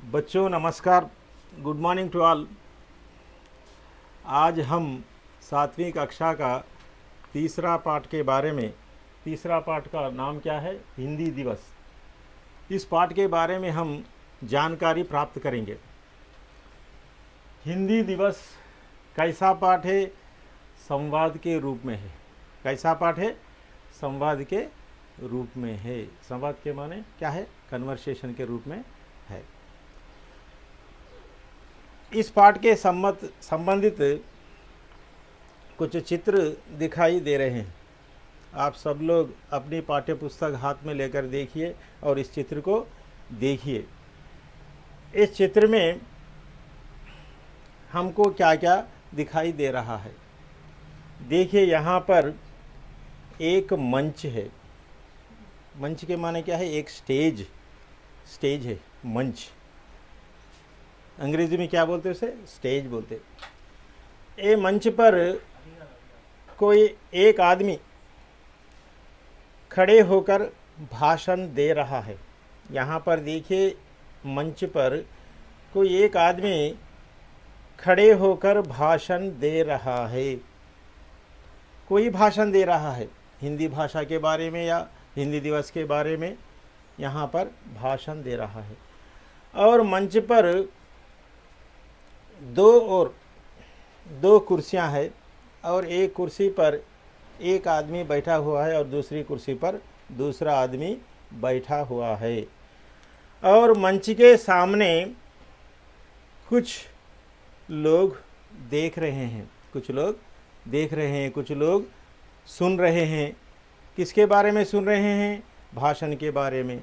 बच्चों नमस्कार, good morning to all. आज हम 7वीं कक्षा का तीसरा पाठ के बारे में, तीसरा पाठ का नाम क्या है? हिंदी दिवस। इस पाठ के बारे में हम जानकारी प्राप्त करेंगे। हिंदी दिवस कैसा पाठ है? संवाद के रूप में है। कैसा पाठ है? संवाद के रूप में है। संवाद के माने क्या है? कन्वर्सेशन के रूप में है। इस पाठ के संबंधित कुछ चित्र दिखाई दे रहे हैं। आप सब लोग अपनी पाठ्य पुस्तक हाथ में लेकर देखिए और इस चित्र को देखिए। इस चित्र में हमको क्या क्या दिखाई दे रहा है? देखिए, यहाँ पर एक मंच है। मंच के माने क्या है? एक स्टेज है, मंच। अंग्रेजी में क्या बोलते हैं उसे? स्टेज बोलते। ये मंच पर कोई एक आदमी खड़े होकर भाषण दे रहा है। यहाँ पर देखिए, मंच पर कोई एक आदमी खड़े होकर भाषण दे रहा है। कोई भाषण दे रहा है हिंदी भाषा के बारे में या हिंदी दिवस के बारे में। यहाँ पर भाषण दे रहा है और मंच पर दो कुर्सियां हैं और एक कुर्सी पर एक आदमी बैठा हुआ है और दूसरी कुर्सी पर दूसरा आदमी बैठा हुआ है। और मंच के सामने कुछ लोग देख रहे हैं, कुछ लोग देख रहे हैं, कुछ लोग सुन रहे हैं। किसके बारे में सुन रहे हैं? भाषण के बारे में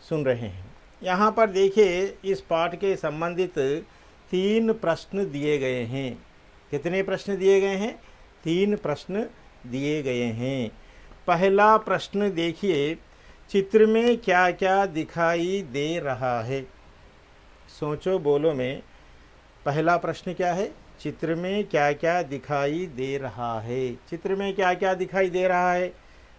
सुन रहे हैं। यहाँ पर देखिए, इस पाठ के संबंधित 3 प्रश्न दिए गए हैं। कितने प्रश्न दिए गए हैं? 3 प्रश्न दिए गए हैं। पहला प्रश्न देखिए, चित्र में क्या क्या दिखाई दे रहा है? सोचो बोलो में पहला प्रश्न क्या है? चित्र में क्या क्या दिखाई दे रहा है? चित्र में क्या क्या दिखाई दे रहा है?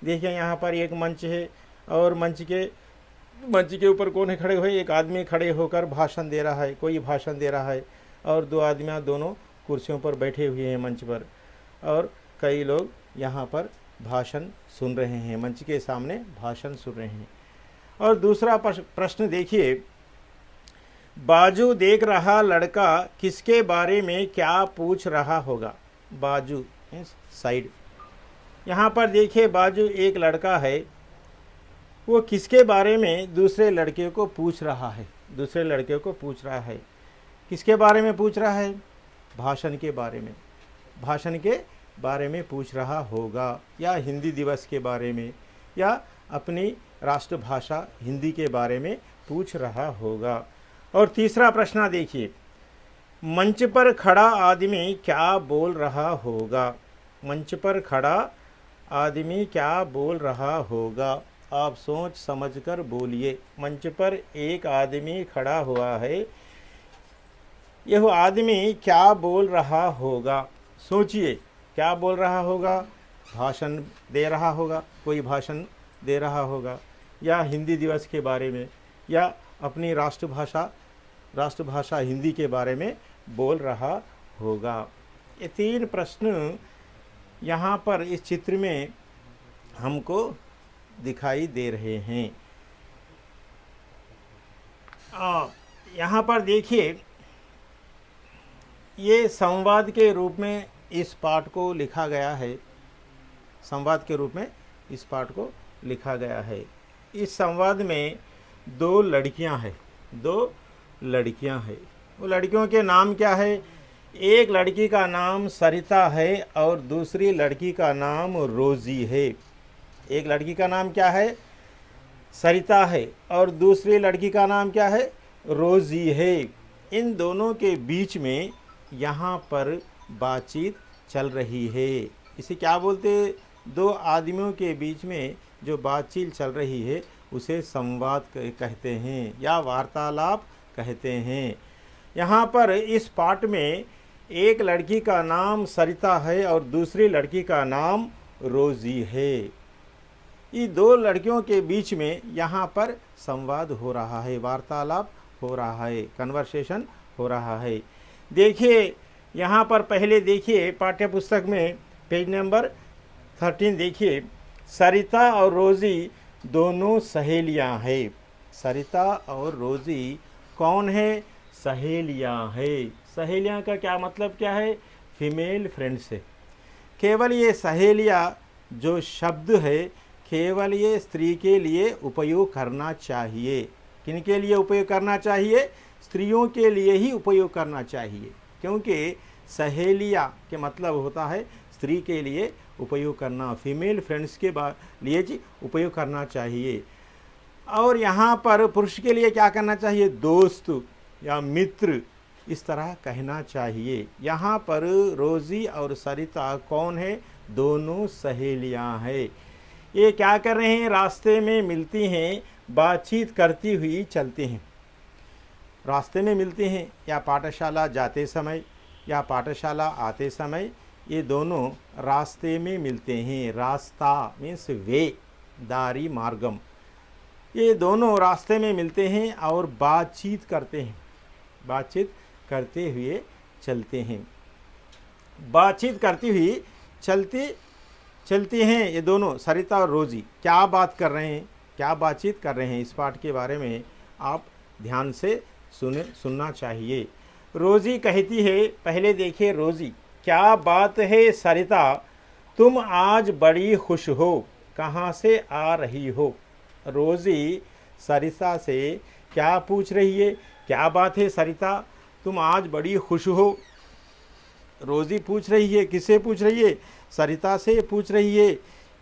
देखिए, यहाँ पर एक मंच है और मंच के ऊपर कौन है खड़े हुए? एक आदमी खड़े होकर भाषण दे रहा है, कोई भाषण दे रहा है। और 2 आदमियाँ दोनों कुर्सियों पर बैठे हुए हैं मंच पर, और कई लोग यहाँ पर भाषण सुन रहे हैं, मंच के सामने भाषण सुन रहे हैं। और दूसरा प्रश्न देखिए, बाजू देख रहा लड़का किसके बारे में क्या पूछ रहा होगा? बाजू साइड। यहाँ पर देखिए, बाजू एक लड़का है, वो किसके बारे में दूसरे लड़के को पूछ रहा है? दूसरे लड़के को पूछ रहा है। किसके बारे में पूछ रहा है? भाषण के बारे में। भाषण के बारे में पूछ रहा होगा, या हिंदी दिवस के बारे में, या अपनी राष्ट्रभाषा हिंदी के बारे में पूछ रहा होगा। और तीसरा प्रश्न देखिए, मंच पर खड़ा आदमी क्या बोल रहा होगा? मंच पर खड़ा आदमी क्या बोल रहा होगा? आप सोच समझकर बोलिए। मंच पर एक आदमी खड़ा हुआ है, यह आदमी क्या बोल रहा होगा? सोचिए, क्या बोल रहा होगा? भाषण दे रहा होगा, कोई भाषण दे रहा होगा, या हिंदी दिवस के बारे में, या अपनी राष्ट्रभाषा हिंदी के बारे में बोल रहा होगा। ये 3 प्रश्न यहाँ पर इस चित्र में हमको दिखाई दे रहे हैं। यहाँ पर देखिए, ये संवाद के रूप में इस पाठ को लिखा गया है। संवाद के रूप में इस पाठ को लिखा गया है। इस संवाद में 2 लड़कियां हैं, 2 लड़कियां हैं। वो लड़कियों के नाम क्या है? एक लड़की का नाम सरिता है और दूसरी लड़की का नाम रोजी है। एक लड़की का नाम क्या है? सरिता है और दूसरी लड़की का नाम क्या है? रोजी है। इन दोनों के बीच में यहाँ पर बातचीत चल रही है। इसे क्या बोलते? 2 आदमियों के बीच में जो बातचीत चल रही है उसे संवाद कहते हैं या वार्तालाप कहते हैं। यहाँ पर इस पाठ में एक लड़की का नाम सरिता है और दूसरी लड़की का नाम रोजी है। ये 2 लड़कियों के बीच में यहाँ पर संवाद हो रहा है, वार्तालाप हो रहा है, कन्वर्सेशन हो रहा है। देखिए यहाँ पर पहले देखिए पाठ्य पुस्तक में पेज नंबर 13 देखिए, सरिता और रोज़ी दोनों सहेलियाँ हैं। सरिता और रोज़ी कौन है? सहेलियाँ हैं। सहेलियाँ का क्या मतलब क्या है? फीमेल फ्रेंड्स है। केवल ये सहेलियाँ जो शब्द है केवल ये स्त्री के लिए उपयोग करना चाहिए। किन के लिए उपयोग करना चाहिए? स्त्रियों के लिए ही उपयोग करना चाहिए, क्योंकि सहेलियाँ के मतलब होता है स्त्री के लिए उपयोग करना, फीमेल फ्रेंड्स के लिए जी उपयोग करना चाहिए। और यहाँ पर पुरुष के लिए क्या करना चाहिए? दोस्त या मित्र, इस तरह कहना चाहिए। यहाँ पर रोज़ी और सरिता कौन है? दोनों सहेलियाँ हैं। ये क्या कर रहे हैं? रास्ते में मिलती हैं, बातचीत करती हुई चलती हैं। रास्ते में मिलती हैं या पाठशाला जाते समय या पाठशाला आते समय, ये दोनों रास्ते में मिलते हैं। रास्ता मीन्स वे, दारी मार्गम। ये दोनों रास्ते में मिलते हैं और बातचीत करते हैं, बातचीत करते हुए चलते हैं। बातचीत करती हुई चलती हैं ये दोनों, सरिता और रोज़ी। क्या बात कर रहे हैं, क्या बातचीत कर रहे हैं, इस पाठ के बारे में आप ध्यान से सुनना चाहिए। रोज़ी कहती है, पहले देखिए रोज़ी, क्या बात है सरिता, तुम आज बड़ी खुश हो, कहाँ से आ रही हो? रोज़ी सरिता से क्या पूछ रही है? क्या बात है सरिता, तुम आज बड़ी खुश हो? रोज़ी पूछ रही है, किससे पूछ रही है? सरिता से पूछ रही है।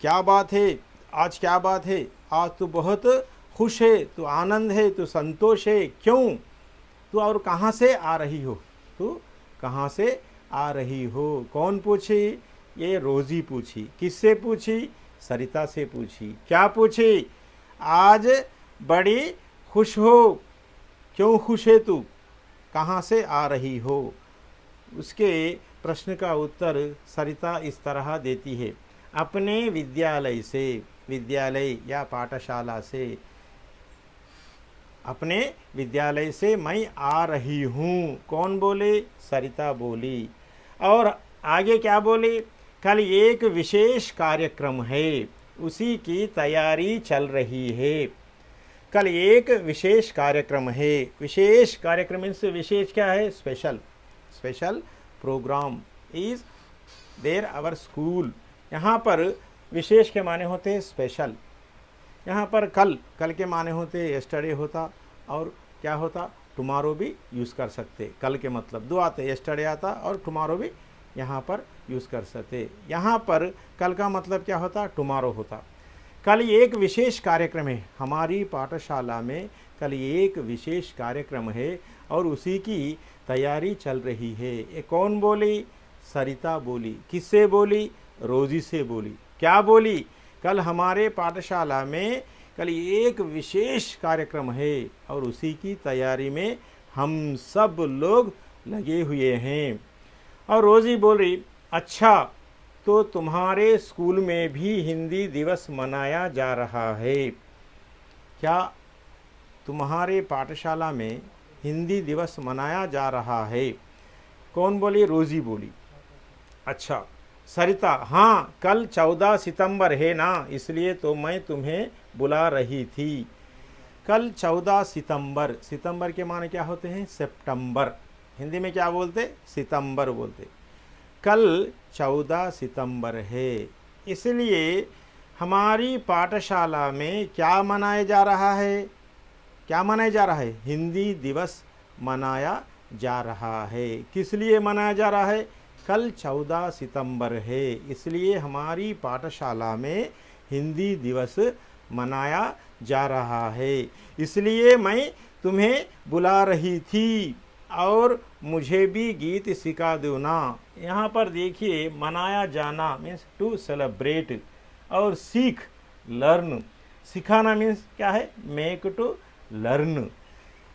क्या बात है आज, क्या बात है आज, तू बहुत खुश है, तू आनंद है, तू संतोष है, क्यों? तू और कहाँ से आ रही हो? तू कहाँ से आ रही हो? कौन पूछी? ये रोज़ी पूछी। किससे पूछी? सरिता से पूछी। क्या पूछी? आज बड़ी खुश हो, क्यों खुश है तू, कहाँ से आ रही हो? उसके प्रश्न का उत्तर सरिता इस तरह देती है, अपने विद्यालय से, विद्यालय या पाठशाला से, अपने विद्यालय से मैं आ रही हूँ। कौन बोले? सरिता बोली। और आगे क्या बोली? कल एक विशेष कार्यक्रम है, उसी की तैयारी चल रही है। कल एक विशेष कार्यक्रम है। विशेष कार्यक्रम मीन्स विशेष क्या है? Special, special program is there our school. यहाँ पर विशेष के माने होते हैं स्पेशल। यहाँ पर कल, कल के माने होते यस्टरडे होता, और क्या होता? टुमारो भी यूज़ कर सकते। कल के मतलब दो आते, यस्टरडे आता और टुमारो भी यहाँ पर यूज़ कर सकते। यहाँ पर कल का मतलब क्या होता? टुमारो होता। कल एक विशेष कार्यक्रम है, हमारी पाठशाला में कल एक विशेष कार्यक्रम है और उसी की तैयारी चल रही है। ये कौन बोली? सरिता बोली। किससे बोली? रोज़ी से बोली। क्या बोली? कल हमारे पाठशाला में कल एक विशेष कार्यक्रम है और उसी की तैयारी में हम सब लोग लगे हुए हैं। और रोज़ी बोल रही, अच्छा तो तुम्हारे स्कूल में भी हिंदी दिवस मनाया जा रहा है क्या? तुम्हारे पाठशाला में हिंदी दिवस मनाया जा रहा है। कौन बोली? रोज़ी बोली। अच्छा। सरिता, हाँ कल 14 सितंबर है ना, इसलिए तो मैं तुम्हें बुला रही थी। कल 14 सितंबर, सितंबर के माने क्या होते हैं? सितंबर। हिंदी में क्या बोलते? सितंबर बोलते। कल 14 सितंबर है, इसलिए हमारी पाठशाला में क्या मनाया जा रहा है? क्या मनाया जा रहा है? हिंदी दिवस मनाया जा रहा है। किस लिए मनाया जा रहा है? कल 14 सितंबर है, इसलिए हमारी पाठशाला में हिंदी दिवस मनाया जा रहा है, इसलिए मैं तुम्हें बुला रही थी और मुझे भी गीत सिखा दो ना। यहाँ पर देखिए, मनाया जाना मीन्स टू सेलिब्रेट, और सीख लर्न, सिखाना मीन्स क्या है? Make to learn.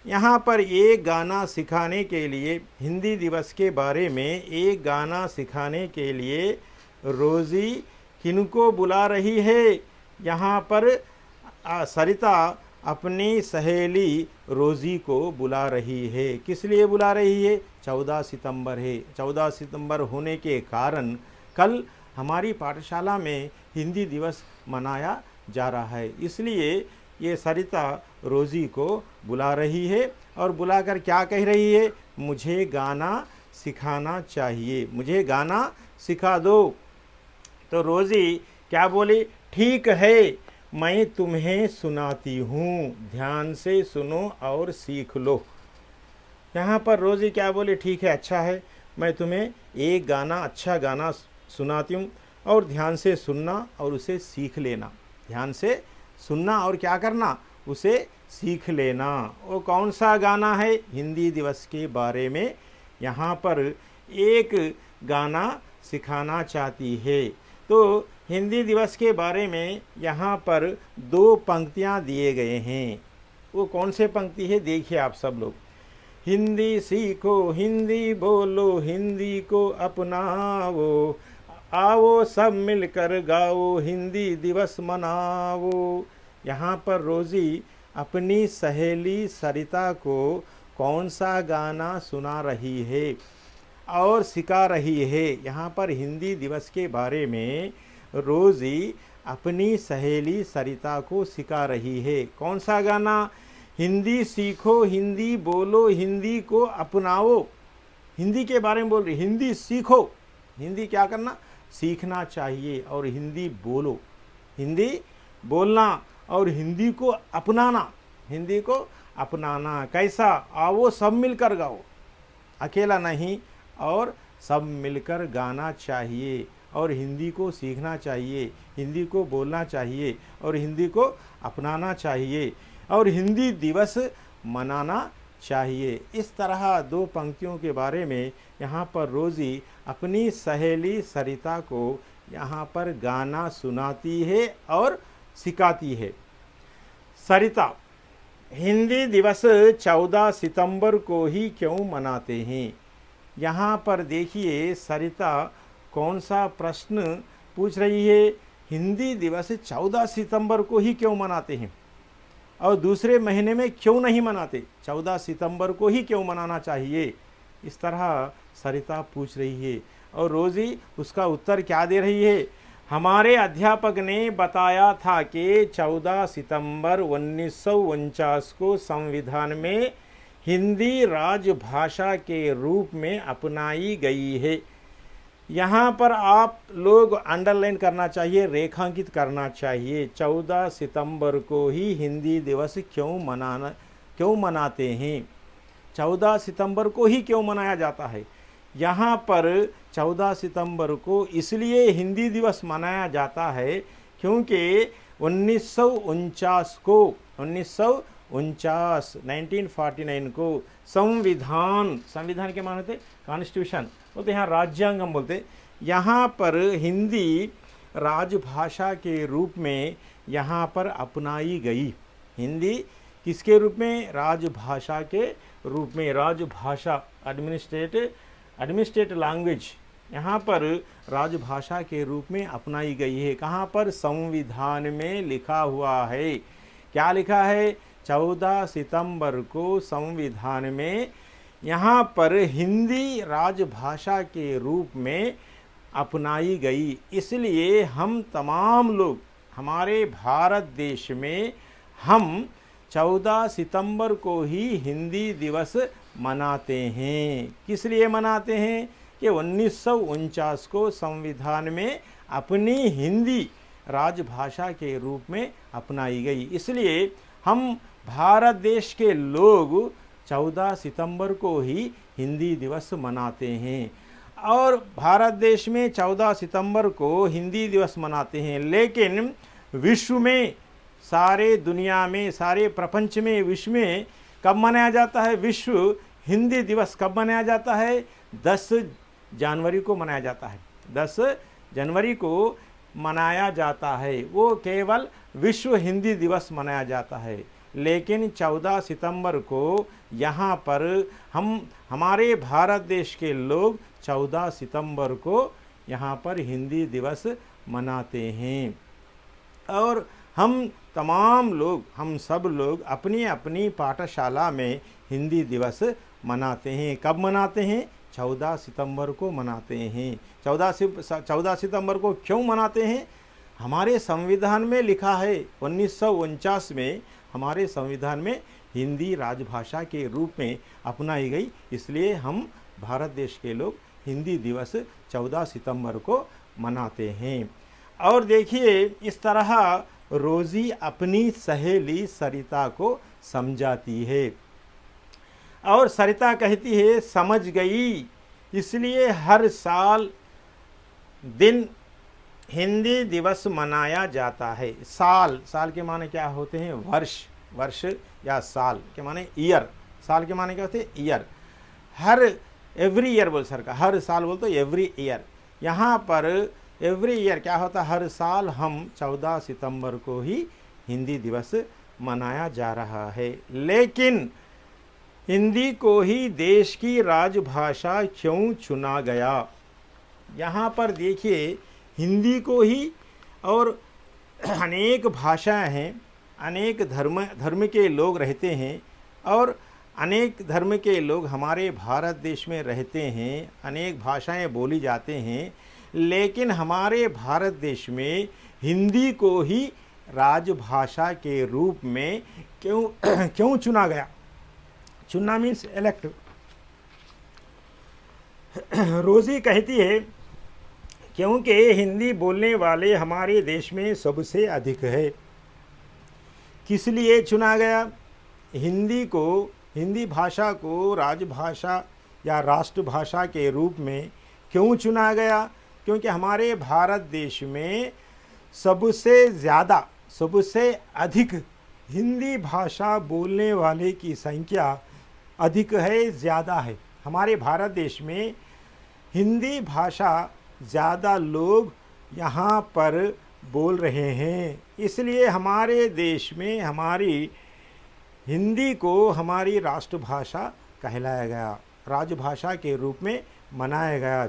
यहाँ पर एक गाना सिखाने के लिए, हिंदी दिवस के बारे में एक गाना सिखाने के लिए रोज़ी किनको बुला रही है? यहाँ पर सरिता अपनी सहेली रोज़ी को बुला रही है। किस लिए बुला रही है? 14 सितंबर है। 14 सितंबर होने के कारण कल हमारी पाठशाला में हिंदी दिवस मनाया जा रहा है, इसलिए ये सरिता रोज़ी को बुला रही है और बुलाकर क्या कह रही है? मुझे गाना सिखाना चाहिए, मुझे गाना सिखा दो। तो रोज़ी क्या बोली? ठीक है, मैं तुम्हें सुनाती हूँ, ध्यान से सुनो और सीख लो। यहाँ पर रोज़ी क्या बोली? ठीक है, अच्छा है, मैं तुम्हें एक गाना, अच्छा गाना सुनाती हूँ और ध्यान से सुनना और उसे सीख लेना। ध्यान से सुनना और क्या करना? उसे सीख लेना। वो कौन सा गाना है? हिंदी दिवस के बारे में यहाँ पर एक गाना सिखाना चाहती है। तो हिंदी दिवस के बारे में यहाँ पर 2 पंक्तियाँ दिए गए हैं। वो कौन से पंक्ति है? देखिए आप सब लोग। हिंदी सीखो, हिंदी बोलो, हिंदी को अपनाओ, आओ सब मिलकर गाओ, हिंदी दिवस मनाओ। यहाँ पर रोज़ी अपनी सहेली सरिता को कौन सा गाना सुना रही है और सिखा रही है? यहाँ पर हिंदी दिवस के बारे में रोज़ी अपनी सहेली सरिता को सिखा रही है। कौन सा गाना? हिंदी सीखो, हिंदी बोलो, हिंदी को अपनाओ। हिंदी के बारे में बोल रही, हिंदी सीखो, हिंदी क्या करना? सीखना चाहिए। और हिंदी बोलो, हिंदी बोलना और हिंदी को अपनाना, हिंदी को अपनाना। कैसा? आओ सब मिलकर गाओ, अकेला नहीं, और सब मिलकर गाना चाहिए और हिंदी को सीखना चाहिए, हिंदी को बोलना चाहिए और हिंदी को अपनाना चाहिए और हिंदी दिवस मनाना चाहिए। इस तरह 2 पंक्तियों के बारे में यहाँ पर रोज़ी अपनी सहेली सरिता को यहाँ पर गाना सुनाती है और सिखाती है। सरिता, हिंदी दिवस 14 सितंबर को ही क्यों मनाते हैं? यहाँ पर देखिए सरिता कौन सा प्रश्न पूछ रही है। हिंदी दिवस 14 सितंबर को ही क्यों मनाते हैं और दूसरे महीने में क्यों नहीं मनाते? 14 सितंबर को ही क्यों मनाना चाहिए? इस तरह सरिता पूछ रही है और रोज़ी उसका उत्तर क्या दे रही है? हमारे अध्यापक ने बताया था कि 14 सितंबर 1949 को संविधान में हिंदी राजभाषा के रूप में अपनाई गई है। यहाँ पर आप लोग अंडरलाइन करना चाहिए, रेखांकित करना चाहिए। 14 सितंबर को ही हिंदी दिवस क्यों मनाते हैं? 14 सितंबर को ही क्यों मनाया जाता है? यहाँ पर 14 सितंबर को इसलिए हिंदी दिवस मनाया जाता है क्योंकि 1949 को संविधान के माने थे कॉन्स्टिट्यूशन बोलते, यहाँ राज्यांग हम बोलते। यहाँ पर हिंदी राजभाषा के रूप में यहाँ पर अपनाई गई। हिंदी किसके रूप में? राजभाषा के रूप में। राजभाषा एडमिनिस्ट्रेटिव लैंग्वेज यहाँ पर राजभाषा के रूप में अपनाई गई है। कहाँ पर? संविधान में लिखा हुआ है। क्या लिखा है? 14 सितंबर को संविधान में यहाँ पर हिंदी राजभाषा के रूप में अपनाई गई। इसलिए हम तमाम लोग हमारे भारत देश में हम 14 सितंबर को ही हिंदी दिवस मनाते हैं। किस लिए मनाते हैं? कि 1949 को संविधान में अपनी हिंदी राजभाषा के रूप में अपनाई गई। इसलिए हम भारत देश के लोग 14 सितंबर को ही हिंदी दिवस मनाते हैं और भारत देश में 14 सितंबर को हिंदी दिवस मनाते हैं। लेकिन विश्व में, सारे दुनिया में, सारे प्रपंच में, विश्व में कब मनाया जाता है? विश्व हिंदी दिवस कब मनाया जाता है? 10 जनवरी को मनाया जाता है। 10 जनवरी को मनाया जाता है। वो केवल विश्व हिंदी दिवस मनाया जाता है। लेकिन 14 सितंबर को यहाँ पर हमारे भारत देश के लोग 14 सितंबर को यहाँ पर हिंदी दिवस मनाते हैं और हम तमाम लोग, हम सब लोग अपनी अपनी पाठशाला में हिंदी दिवस मनाते हैं। कब मनाते हैं? 14 सितंबर को मनाते हैं। 14 सितंबर को क्यों मनाते हैं? हमारे संविधान में लिखा है, 1949 में हमारे संविधान में हिंदी राजभाषा के रूप में अपनाई गई, इसलिए हम भारत देश के लोग हिंदी दिवस 14 सितंबर को मनाते हैं। और देखिए, इस तरह रोज़ी अपनी सहेली सरिता को समझाती है और सरिता कहती है समझ गई, इसलिए हर साल दिन हिंदी दिवस मनाया जाता है। साल, साल के माने क्या होते हैं? वर्ष, वर्ष या साल के माने ईयर, साल के माने क्या होते हैं? ईयर। हर एवरी ईयर बोल सर का, हर साल बोल तो एवरी ईयर। यहाँ पर एवरी ईयर क्या होता है? हर साल हम 14 सितंबर को ही हिंदी दिवस मनाया जा रहा है। लेकिन हिंदी को ही देश की राजभाषा क्यों चुना गया? यहाँ पर देखिए, हिंदी को ही, और अनेक भाषाएं हैं, अनेक धर्म के लोग रहते हैं और अनेक धर्म के लोग हमारे भारत देश में रहते हैं, अनेक भाषाएं बोली जाते हैं, लेकिन हमारे भारत देश में हिंदी को ही राजभाषा के रूप में क्यों चुना गया? चुनना मीन्स इलेक्ट। रोज़ी कहती है क्योंकि हिंदी बोलने वाले हमारे देश में सबसे अधिक है। किस लिए चुना गया? हिंदी भाषा को राजभाषा या राष्ट्रभाषा के रूप में क्यों चुना गया? क्योंकि हमारे भारत देश में सबसे ज़्यादा, सबसे अधिक हिंदी भाषा बोलने वाले की संख्या अधिक है, ज़्यादा है। हमारे भारत देश में हिंदी भाषा ज़्यादा लोग यहाँ पर बोल रहे हैं, इसलिए हमारे देश में हमारी हिंदी को हमारी राष्ट्रभाषा कहलाया गया, राजभाषा के रूप में मनाया गया,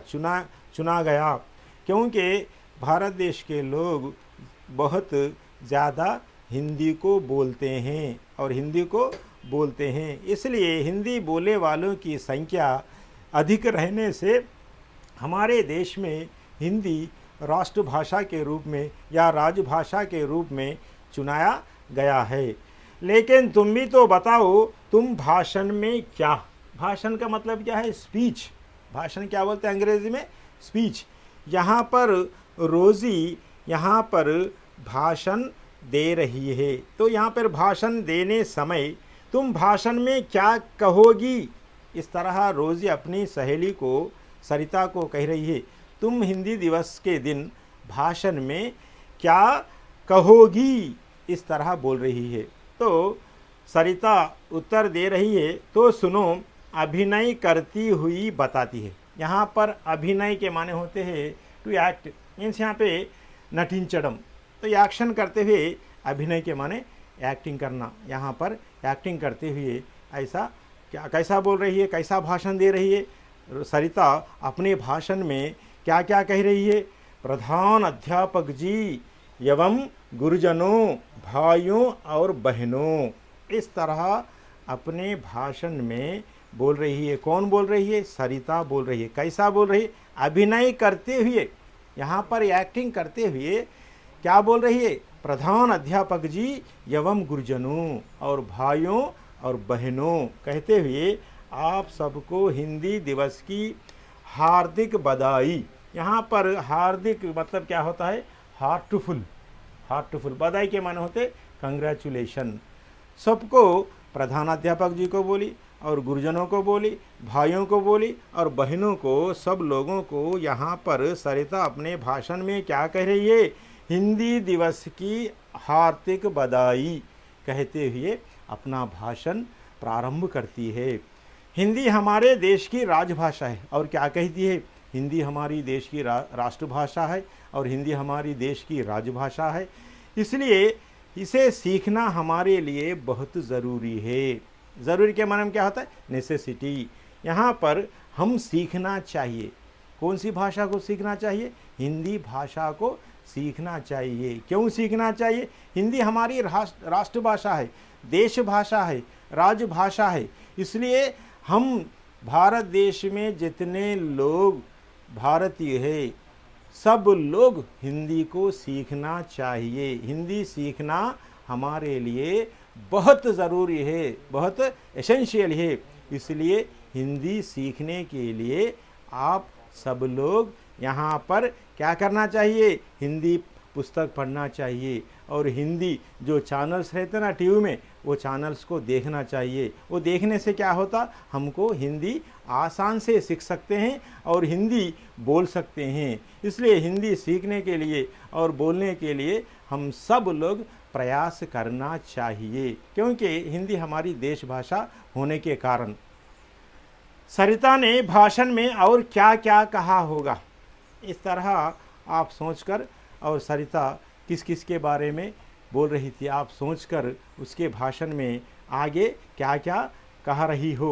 चुना गया, क्योंकि भारत देश के लोग बहुत ज़्यादा हिंदी को बोलते हैं और हिंदी को बोलते हैं, इसलिए हिंदी बोलने वालों की संख्या अधिक रहने से हमारे देश में हिंदी राष्ट्रभाषा के रूप में या राजभाषा के रूप में चुनाया गया है। लेकिन तुम भी तो बताओ, तुम भाषण में क्या, भाषण का मतलब क्या है? स्पीच। भाषण क्या बोलते हैं अंग्रेजी में? स्पीच। यहाँ पर रोज़ी यहाँ पर भाषण दे रही है, तो यहाँ पर भाषण देने समय तुम भाषण में क्या कहोगी? इस तरह रोज़ी अपनी सहेली को, सरिता को कह रही है, तुम हिंदी दिवस के दिन भाषण में क्या कहोगी? इस तरह बोल रही है। तो सरिता उत्तर दे रही है, तो सुनो, अभिनय करती हुई बताती है। यहाँ पर अभिनय के माने होते हैं टू एक्ट, मीन्स यहाँ पे नटिंचडम, तो एक्शन करते हुए अभिनय के माने एक्टिंग करना। यहाँ पर एक्टिंग करते हुए ऐसा क्या, कैसा बोल रही है, कैसा भाषण दे रही है? सरिता अपने भाषण में क्या क्या कह रही है? प्रधान अध्यापक जी एवं गुरुजनों, भाइयों और बहनों, इस तरह अपने भाषण में बोल रही है। कौन बोल रही है? सरिता बोल रही है। कैसा बोल रही है? अभिनय करते हुए, यहाँ पर एक्टिंग करते हुए क्या बोल रही है? प्रधान अध्यापक जी एवं गुरुजनों और भाइयों और बहनों कहते हुए आप सबको हिंदी दिवस की हार्दिक बधाई। यहाँ पर हार्दिक मतलब क्या होता है? हार्टफुल। हार्टफुल बधाई के माने होते कंग्रेचुलेशन। सबको, प्रधानाध्यापक जी को बोली और गुरुजनों को बोली, भाइयों को बोली और बहनों को, सब लोगों को यहाँ पर सरिता अपने भाषण में क्या कह रही है? हिंदी दिवस की हार्दिक बधाई कहते हुए अपना भाषण प्रारंभ करती है। हिंदी हमारे देश की राजभाषा है और क्या कहती है? हिंदी हमारी देश की राष्ट्रभाषा है और हिंदी हमारी देश की राजभाषा है, इसलिए इसे सीखना हमारे लिए बहुत ज़रूरी है। ज़रूरी के माने में क्या होता है? नेसेसिटी। यहाँ पर हम सीखना चाहिए। कौन सी भाषा को सीखना चाहिए? हिंदी भाषा को सीखना चाहिए। क्यों सीखना चाहिए? हिंदी हमारी राष्ट्रभाषा है, देश भाषा है, राजभाषा है। इसलिए हम भारत देश में जितने लोग भारतीय हैं, सब लोग हिंदी को सीखना चाहिए। हिंदी सीखना हमारे लिए बहुत ज़रूरी है, बहुत एसेंशियल है। इसलिए हिंदी सीखने के लिए आप सब लोग यहाँ पर क्या करना चाहिए? हिंदी पुस्तक पढ़ना चाहिए और हिंदी जो चैनल्स रहते ना टीवी में, वो चैनल्स को देखना चाहिए। वो देखने से क्या होता, हमको हिंदी आसान से सीख सकते हैं और हिंदी बोल सकते हैं। इसलिए हिंदी सीखने के लिए और बोलने के लिए हम सब लोग प्रयास करना चाहिए, क्योंकि हिंदी हमारी देश भाषा होने के कारण। सरिता ने भाषण में और क्या क्या कहा होगा, इस तरह आप सोचकर, और सरिता किस किस के बारे में बोल रही थी, आप सोचकर उसके भाषण में आगे क्या क्या कह रही हो,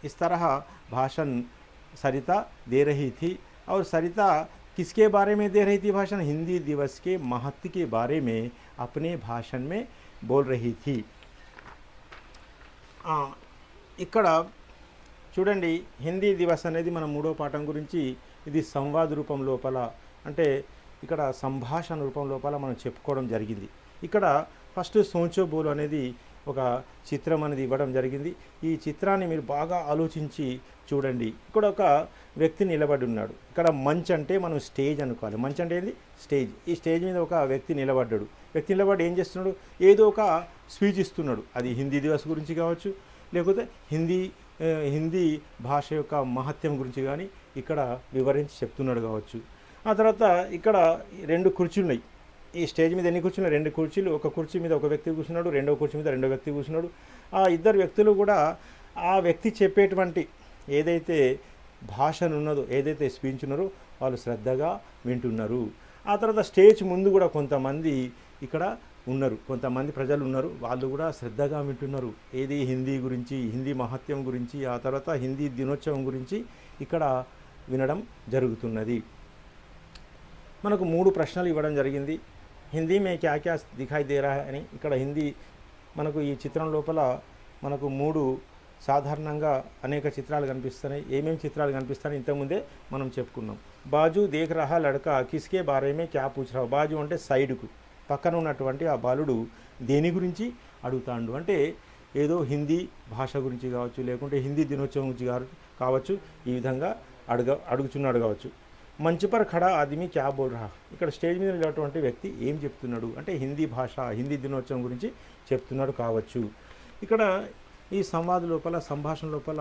इस तरह भाषण सरिता दे रही थी। और सरिता किसके बारे में दे रही थी भाषण? हिंदी दिवस के महत्व के बारे में अपने भाषण में बोल रही थी। ఇక్కడ చూడండి, హిందీ దివస్ అనేది మన మూడో పాఠం గురించి, ఇది సంవాద రూపం లోపల, అంటే ఇక్కడ సంభాషణ రూపం లోపల మనం చెప్పుకోవడం జరిగింది. ఇక్కడ ఫస్ట్ సోచో బోల్ అనేది ఒక చిత్రం అనేది ఇవ్వడం జరిగింది. ఈ చిత్రాన్ని మీరు బాగా ఆలోచించి చూడండి. ఇక్కడ ఒక వ్యక్తి నిలబడి ఉన్నాడు. ఇక్కడ మంచ్ అంటే మనం స్టేజ్ అనుకోవాలి. మంచ్ అంటే ఏంది? స్టేజ్. ఈ స్టేజ్ మీద ఒక వ్యక్తి నిలబడ్డాడు. వ్యక్తి నిలబడి ఏం చేస్తున్నాడు? ఏదో ఒక స్పీచ్ ఇస్తున్నాడు. అది హిందీ దివస్ గురించి కావచ్చు, లేకపోతే హిందీ భాష యొక్క మహత్యం గురించి కానీ ఇక్కడ వివరించి చెప్తున్నాడు కావచ్చు. ఆ తర్వాత ఇక్కడ రెండు కుర్చీలు ఉన్నాయి. ఈ స్టేజ్ మీద ఎన్ని కుర్చీలు? రెండు కుర్చీలు. ఒక కుర్చీ మీద ఒక వ్యక్తి కూర్చున్నాడు, రెండో కుర్చీ మీద రెండో వ్యక్తి కూర్చున్నాడు. ఆ ఇద్దరు వ్యక్తులు కూడా ఆ వ్యక్తి చెప్పేటువంటి ఏదైతే భాషను ఉన్నదో, ఏదైతే స్పీచ్ ఉన్నారో వాళ్ళు శ్రద్ధగా వింటున్నారు. ఆ తర్వాత స్టేజ్ ముందు కూడా కొంతమంది ఇక్కడ ఉన్నారు, కొంతమంది ప్రజలు ఉన్నారు, వాళ్ళు కూడా శ్రద్ధగా వింటున్నారు. ఏది? హిందీ గురించి, హిందీ మహత్యం గురించి, ఆ తర్వాత హిందీ దినోత్సవం గురించి ఇక్కడ వినడం జరుగుతున్నది. మనకు 3 ప్రశ్నలు ఇవ్వడం జరిగింది. హిందీ మే క్యా క్యా దిఖాయి దే రహా అని. ఇక్కడ హిందీ మనకు ఈ చిత్రం లోపల మనకు 3 సాధారణంగా అనేక చిత్రాలు కనిపిస్తున్నాయి. ఏమేమి చిత్రాలు కనిపిస్తాయని ఇంతకుముందే మనం చెప్పుకున్నాం. బాజు దేఖ్ రహా లడ్కా కిస్కే బారే మే క్యా పూచ్ రహా. బాజు అంటే సైడ్కు, పక్కన ఉన్నటువంటి ఆ బాలుడు దేని గురించి అడుగుతాడు అంటే ఏదో హిందీ భాష గురించి కావచ్చు, లేకుంటే హిందీ దినోత్సవం గురించి కావచ్చు, ఈ విధంగా అడుగుచున్నాడు కావచ్చు. మంచ్ పర్ ఖడా ఆదమీ క్యా బోల్ రహా. ఇక్కడ స్టేజ్ మీద ఉన్నటువంటి వ్యక్తి ఏం చెప్తున్నాడు అంటే హిందీ భాష, హిందీ దినోత్సవం గురించి చెప్తున్నాడు కావచ్చు. ఇక్కడ ఈ సంవాద లోపల, సంభాషణ లోపల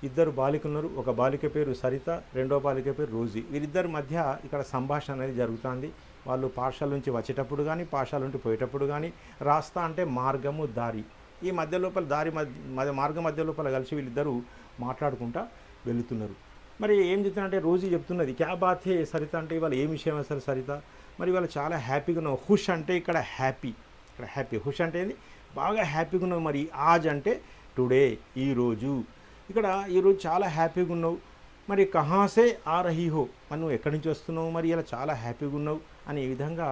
ఇద్దరు బాలికలు ఉన్నారు. ఒక బాలిక పేరు సరిత, రెండో బాలిక పేరు రోజీ. వీరిద్దరి మధ్య ఇక్కడ సంభాషణ అనేది జరుగుతుంది. వాళ్ళు పాఠశాల నుంచి వచ్చేటప్పుడు కానీ, పాఠశాల నుండి పోయేటప్పుడు కానీ, రాస్తా అంటే మార్గము, దారి, ఈ మధ్య లోపల దారి మార్గం మధ్య లోపల కలిసి వీళ్ళిద్దరూ మాట్లాడుకుంటా వెళుతున్నారు. మరి ఏం చెప్తున్నారంటే రోజీ చెప్తున్నది క్యా బాత్ హే సరిత అంటే ఇవాళ ఏం విషయం అసలు సరిత, మరి ఇవాళ చాలా హ్యాపీగా ఉన్నావు. హుష్ అంటే ఇక్కడ హ్యాపీ, ఇక్కడ హ్యాపీ. హుష్ అంటే ఏంది? బాగా హ్యాపీగా ఉన్నావు. మరి ఆజ్ అంటే టుడే, ఈరోజు. ఇక్కడ ఈరోజు చాలా హ్యాపీగా ఉన్నావు. మరి కహాసే ఆ రహీ హో, మరి నువ్వు ఎక్కడి నుంచి వస్తున్నావు, మరి ఇలా చాలా హ్యాపీగా ఉన్నావు అని ఈ విధంగా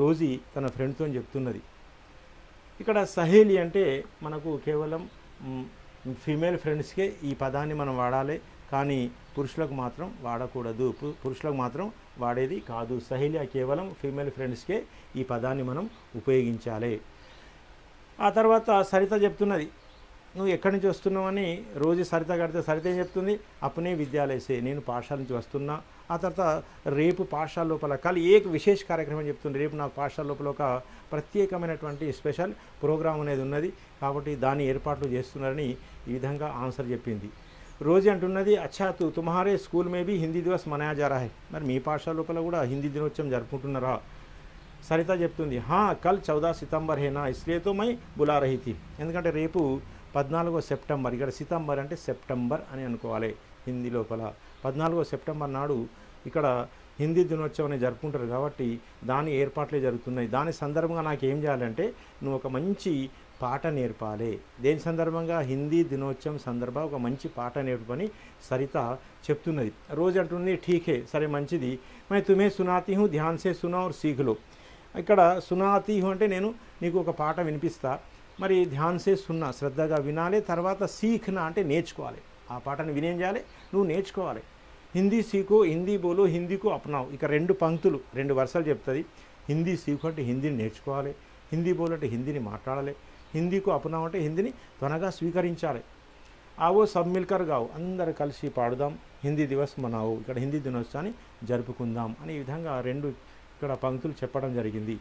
రోజీ తన ఫ్రెండ్తో చెప్తున్నది. ఇక్కడ సహేలి అంటే మనకు కేవలం ఫీమేల్ ఫ్రెండ్స్కే ఈ పదాన్ని మనం వాడాలి, కానీ పురుషులకు మాత్రం వాడకూడదు, పురుషులకు మాత్రం వాడేది కాదు. సహేలి కేవలం ఫీమేల్ ఫ్రెండ్స్కే ఈ పదాన్ని మనం ఉపయోగించాలి. ఆ తర్వాత సరిత చెప్తున్నది నువ్వు ఎక్కడి నుంచి వస్తున్నావని రోజు సరిత కడితే సరిత ఏం చెప్తుంది? అప్నే విద్యాలయసే, నేను పాఠశాల నుంచి వస్తున్నా. ఆ తర్వాత రేపు పాఠశాల లోపల ఏక విశేష కార్యక్రమం చెప్తుంది. రేపు నాకు పాఠశాల లోపల ఒక ప్రత్యేకమైనటువంటి స్పెషల్ ప్రోగ్రాం అనేది ఉన్నది, కాబట్టి దాన్ని ఏర్పాట్లు చేస్తున్నారని ఈ విధంగా ఆన్సర్ చెప్పింది. రోజు అంటున్నది అచ్చా తుమ్హారే స్కూల్ మే బీ హిందీ దివస్ మనాయా జా రహా హై, మరి మీ పాఠశాల లోపల కూడా హిందీ దినోత్సవం జరుపుకుంటున్నారా? సరిత చెప్తుంది కల్ 14 సితంబర్ హేనా ఇస్లియే తో మై బులా రహీ థీ, ఎందుకంటే రేపు 14 సెప్టెంబర్, ఇక్కడ సితంబర్ అంటే సెప్టెంబర్ అని అనుకోవాలి హిందీ లోపల. 14 సెప్టెంబర్ నాడు ఇక్కడ హిందీ దినోత్సవాన్ని జరుపుకుంటారు కాబట్టి దాని ఏర్పాట్లే జరుగుతున్నాయి. దాని సందర్భంగా నాకు ఏం చేయాలంటే నువ్వు ఒక మంచి పాట నేర్పాలి. దేని సందర్భంగా? హిందీ దినోత్సవం సందర్భంగా ఒక మంచి పాట నేర్పని సరిత చెప్తున్నది. రోజు అంటుంది ఠీకే, సరే మంచిది, మరి తుమే సునాతీ హూ ధ్యాన్ సే సునా और सीख लो. ఇక్కడ సునాతీ హూ అంటే నేను నీకు ఒక పాట వినిపిస్తా, మరి ధ్యాన్ సే సున్నా శ్రద్ధగా వినాలి, తర్వాత సీఖ్నా అంటే నేర్చుకోవాలి. ఆ పాటను వినేం చేయాలి? నువ్వు నేర్చుకోవాలి. హిందీ సీఖో, హిందీ బోలో, హిందీకు అప్నావు. ఇక 2 పంక్తులు 2 వరుసలు చెప్తుంది. హిందీ సీఖో అంటే హిందీని నేర్చుకోవాలి, హిందీ బోలో అంటే హిందీని మాట్లాడాలి, హిందీకు అప్నావు అంటే హిందీని త్వరగా స్వీకరించాలి. ఆవో సబ్ మిల్కర్ గావు, అందరు కలిసి పాడుదాం, హిందీ దివస్ మనావు, ఇక్కడ హిందీ దినోత్సవాన్ని జరుపుకుందాం అని ఈ విధంగా 2 ఇక్కడ పంక్తులు చెప్పడం జరిగింది.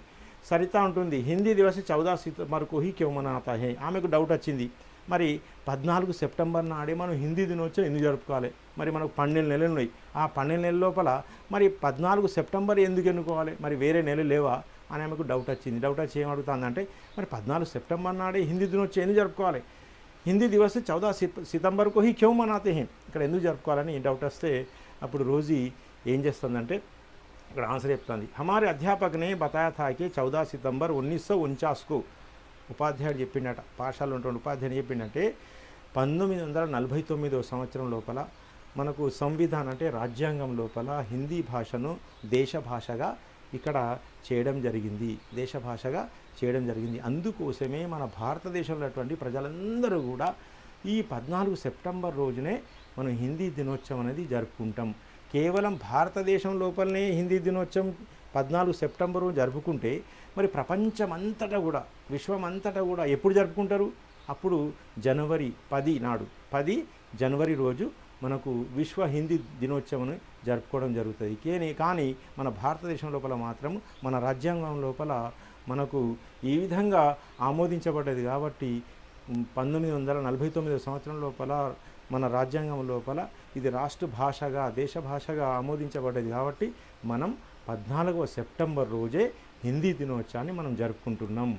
సరిత ఉంటుంది హిందీ దివస్ 14 సితంబర్ को ही क्यों मनाता है. ఆమెకు డౌట్ వచ్చింది, మరి 14 సెప్టెంబర్ నాడే మనం హిందీ దినోత్సవం ఎందుకు జరుపుకోవాలి? మరి మనకు 12 నెలలు ఉన్నాయి. ఆ 12 నెలల లోపల మరి 14 సెప్టెంబర్ ఎందుకు ఎన్నుకోవాలి? మరి వేరే నెలలు లేవా అని ఆమెకు డౌట్ వచ్చింది. డౌట్ వచ్చి ఏమడుగుతుందంటే మరి 14 సెప్టెంబర్ నాడే హిందీ దినోత్సవం ఎందుకు జరుపుకోవాలి? హిందీ దివస్ 14 సితంబర్ को ही क्यों मनाते हैं, ఇక్కడ ఎందుకు జరుపుకోవాలని డౌట్ వస్తే అప్పుడు రోజీ ఏం చేస్తుందంటే ఇక్కడ ఆన్సర్ చెప్తుంది. हमारे अध्यापक ने बताया था कि 14 सितंबर 1949 को ఉపాధ్యాయుడు చెప్పిండట, పాఠశాలలో ఉన్నటువంటి ఉపాధ్యాయుడు చెప్పిండంటే 1949 సంవత్సరం లోపల మనకు సంవిధానం అంటే రాజ్యాంగం లోపల హిందీ భాషను దేశ భాషగా ఇక్కడ చేయడం జరిగింది, దేశ భాషగా చేయడం జరిగింది. అందుకోసమే మన భారతదేశంలో ఉన్నటువంటి ప్రజలందరూ కూడా ఈ 14 సెప్టెంబర్ రోజునే మనం హిందీ దినోత్సవం అనేది జరుపుకుంటాం. కేవలం భారతదేశం లోపలనే హిందీ దినోత్సవం 14 సెప్టెంబరు జరుపుకుంటే మరి ప్రపంచమంతటా కూడా విశ్వమంతటా కూడా ఎప్పుడు జరుపుకుంటారు? అప్పుడు జనవరి 10 నాడు 10 జనవరి రోజు మనకు విశ్వ హిందీ దినోత్సవం జరుపుకోవడం జరుగుతుంది. కానీ మన భారతదేశం లోపల మాత్రం మన రాజ్యాంగం లోపల మనకు ఈ విధంగా ఆమోదించబడ్డది కాబట్టి 1949 సంవత్సరం లోపల మన రాజ్యాంగం లోపల ఇది రాష్ట్ర భాషగా దేశ భాషగా ఆమోదించబడ్డది కాబట్టి మనం 14 సెప్టెంబర్ రోజే హిందీ దినోత్సవాన్ని మనం జరుపుకుంటున్నాం.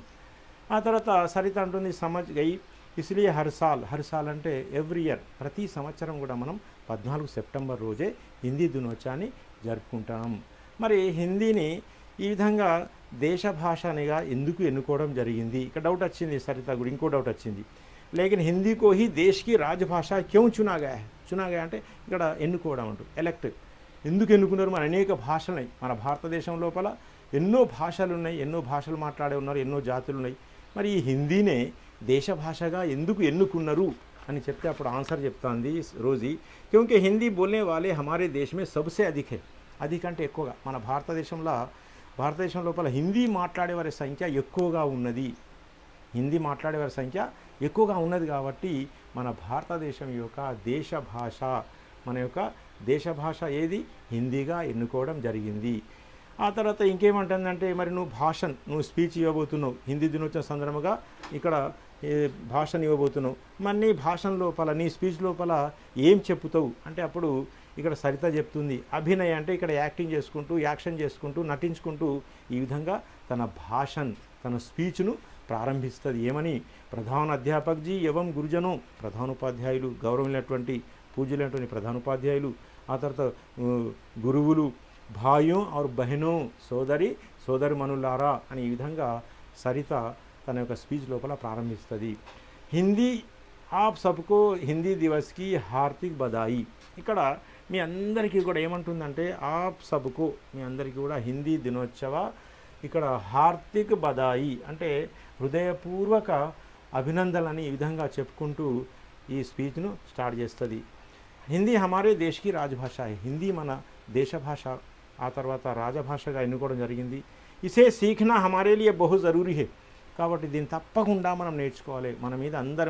ఆ తర్వాత సరిత అంటుంది సమజ్ గయి ఇస్లియే హర్ సాల్ అంటే ఎవ్రీ ఇయర్, ప్రతి సంవత్సరం కూడా మనం 14 సెప్టెంబర్ రోజే హిందీ దినోత్సవాన్ని జరుపుకుంటాం. మరి హిందీని ఈ విధంగా దేశ భాషనిగా ఎందుకు ఎన్నుకోవడం జరిగింది? ఇక్కడ డౌట్ వచ్చింది సరిత కూడా, ఇంకో డౌట్ వచ్చింది. లేకిన్ హిందీ కో హీ దేశ్ కి రాజభాష క్యూ చునాగా అంటే ఇక్కడ ఎన్నుకోవడం అంటూ ఎలెక్ట్ ఎందుకు ఎన్నుకున్నారు? మన అనేక భాషలు ఉన్నాయి, మన భారతదేశం లోపల ఎన్నో భాషలు ఉన్నాయి, ఎన్నో భాషలు మాట్లాడే ఉన్నారు, ఎన్నో జాతులు ఉన్నాయి. మరి ఈ హిందీనే దేశ భాషగా ఎందుకు ఎన్నుకున్నారు అని చెప్తే అప్పుడు ఆన్సర్ చెప్తాంది రోజీ, క్యూంకి హిందీ బోల్నే వాలే హమారే దేశ్ మే సబ్సే అధిక్ హై. అధికంటే ఎక్కువగా మన భారతదేశం లోపల హిందీ మాట్లాడే వారి సంఖ్య ఎక్కువగా ఉన్నది, హిందీ మాట్లాడే వారి సంఖ్య ఎక్కువగా ఉన్నది కాబట్టి మన భారతదేశం యొక్క దేశ భాష, మన యొక్క దేశ భాష ఏది? హిందీగా ఎన్నుకోవడం జరిగింది. ఆ తర్వాత ఇంకేమంటుందంటే మరి నువ్వు స్పీచ్ ఇవ్వబోతున్నావు, హిందీ దినోత్సవం సందర్భంగా ఇక్కడ భాషను ఇవ్వబోతున్నావు, మరి నీ భాషణ లోపల నీ స్పీచ్ లోపల ఏం చెప్పుతావు అంటే అప్పుడు ఇక్కడ సరిత చెప్తుంది అభినయ అంటే ఇక్కడ యాక్షన్ చేసుకుంటూ నటించుకుంటూ ఈ విధంగా తన స్పీచ్ను ప్రారంభిస్తుంది. ఏమని? ప్రధాన అధ్యాపక్ జీ ఎవం గురుజనం, ప్రధానోపాధ్యాయులు గౌరవమైనటువంటి పూజ్యులైనటువంటి ప్రధానోపాధ్యాయులు, ఆ తర్వాత గురువులు, భాయో और బహనో సోదరి మనులారా అని ఈ విధంగా సరిత తన యొక్క స్పీచ్ లోపల ప్రారంభిస్తుంది. హిందీ ఆప్ సబ్కో హిందీ దివస్కి హార్దిక్ బధాయి. ఇక్కడ మీ అందరికీ కూడా ఏమంటుందంటే ఆప్ సబ్కో మీ అందరికీ కూడా హిందీ దినోత్సవ ఇక్కడ హార్దిక్ బధాయి అంటే హృదయపూర్వక అభినందనలని ఈ విధంగా చెప్పుకుంటూ ఈ స్పీచ్ను స్టార్ట్ చేస్తుంది. హిందీ హమారే దేశ్కి రాజభాష, హిందీ మన దేశ భాష, ఆ తర్వాత రాజభాషగా ఎన్నుకోవడం జరిగింది. ఇసే సీఖ్నా హమారే లియే బహు జరూరీ హే, కాబట్టి దీన్ని తప్పకుండా మనం నేర్చుకోవాలి,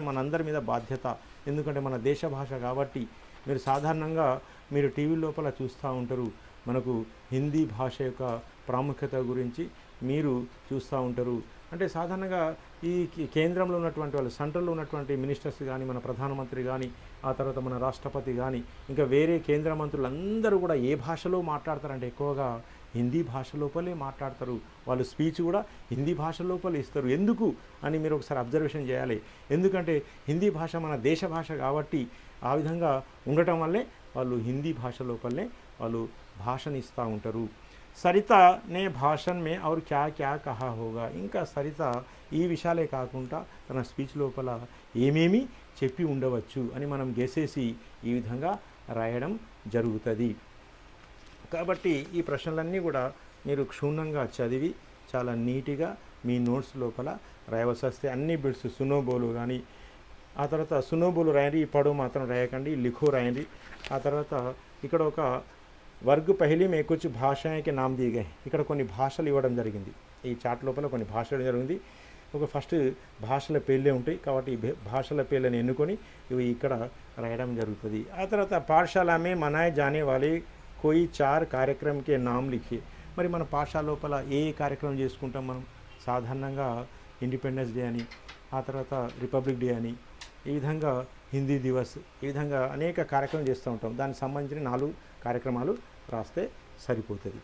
మనందరి మీద బాధ్యత. ఎందుకంటే మన దేశ భాష కాబట్టి. మీరు సాధారణంగా మీరు టీవీ లోపల చూస్తూ ఉంటారు, మనకు హిందీ భాష యొక్క ప్రాముఖ్యత గురించి మీరు చూస్తూ ఉంటారు. అంటే సాధారణంగా ఈ కేంద్రంలో ఉన్నటువంటి వాళ్ళు, సెంట్రల్లో ఉన్నటువంటి మినిస్టర్స్ కానీ, మన ప్రధానమంత్రి కానీ, ఆ తర్వాత మన రాష్ట్రపతి కానీ, ఇంకా వేరే కేంద్ర మంత్రులందరూ కూడా ఏ భాషలో మాట్లాడతారంటే ఎక్కువగా హిందీ భాష లోపలే మాట్లాడతారు. వాళ్ళు స్పీచ్ కూడా హిందీ భాష లోపలే ఇస్తారు. ఎందుకు అని మీరు ఒకసారి అబ్జర్వేషన్ చేయాలి. ఎందుకంటే హిందీ భాష మన దేశ భాష కాబట్టి ఆ విధంగా ఉండటం వల్లే వాళ్ళు హిందీ భాష లోపలనే వాళ్ళు భాషణ ఇస్తూ ఉంటారు. సరిత నే భాషణ్ మే और क्या क्या कहा होगा, ఇంకా సరిత ఈ విషయాలే కాకుండా తన స్పీచ్ లోపల ఏమేమి చెప్పి ఉండవచ్చు అని మనం గెసేసి ఈ విధంగా రాయడం జరుగుతుంది. కాబట్టి ఈ ప్రశ్నలన్నీ కూడా మీరు క్షుణ్ణంగా చదివి చాలా నీట్గా మీ నోట్స్ లోపల రాయవలసి వస్తే అన్ని బిట్స్ సునోబోలు కానీ, ఆ తర్వాత సునోబోలు రాయండి, ఈ పడవ మాత్రం రాయకండి, లిఖో రాయండి. ఆ తర్వాత ఇక్కడ ఒక వర్గ్ పహలి మే కుచ్ భాషాకి నామ్ దిए गए, ఇక్కడ కొన్ని భాషలు ఇవ్వడం జరిగింది. ఈ చార్ట్ లోపల కొన్ని భాషలు జరిగింది. ఒక ఫస్ట్ భాషల పేర్లే ఉంటాయి కాబట్టి భాషల పేర్లను ఎన్నుకొని ఇవి ఇక్కడ రాయడం జరుగుతుంది. ఆ తర్వాత పాఠశాల మే మనాయే జానే వాలే కోయి 4 కార్యక్రమ కే నామ్ లిఖే, మరి మన పాఠశాల లోపల ఏ కార్యక్రమం చేసుకుంటాం మనం? సాధారణంగా ఇండిపెండెన్స్ డే అని, ఆ తర్వాత రిపబ్లిక్ డే అని, ఈ విధంగా హిందీ దివస్, ఈ విధంగా అనేక కార్యక్రమాలు చేస్తూ ఉంటాం. దానికి సంబంధించిన 4 కార్యక్రమాలు రాస్తే సరిపోతుంది.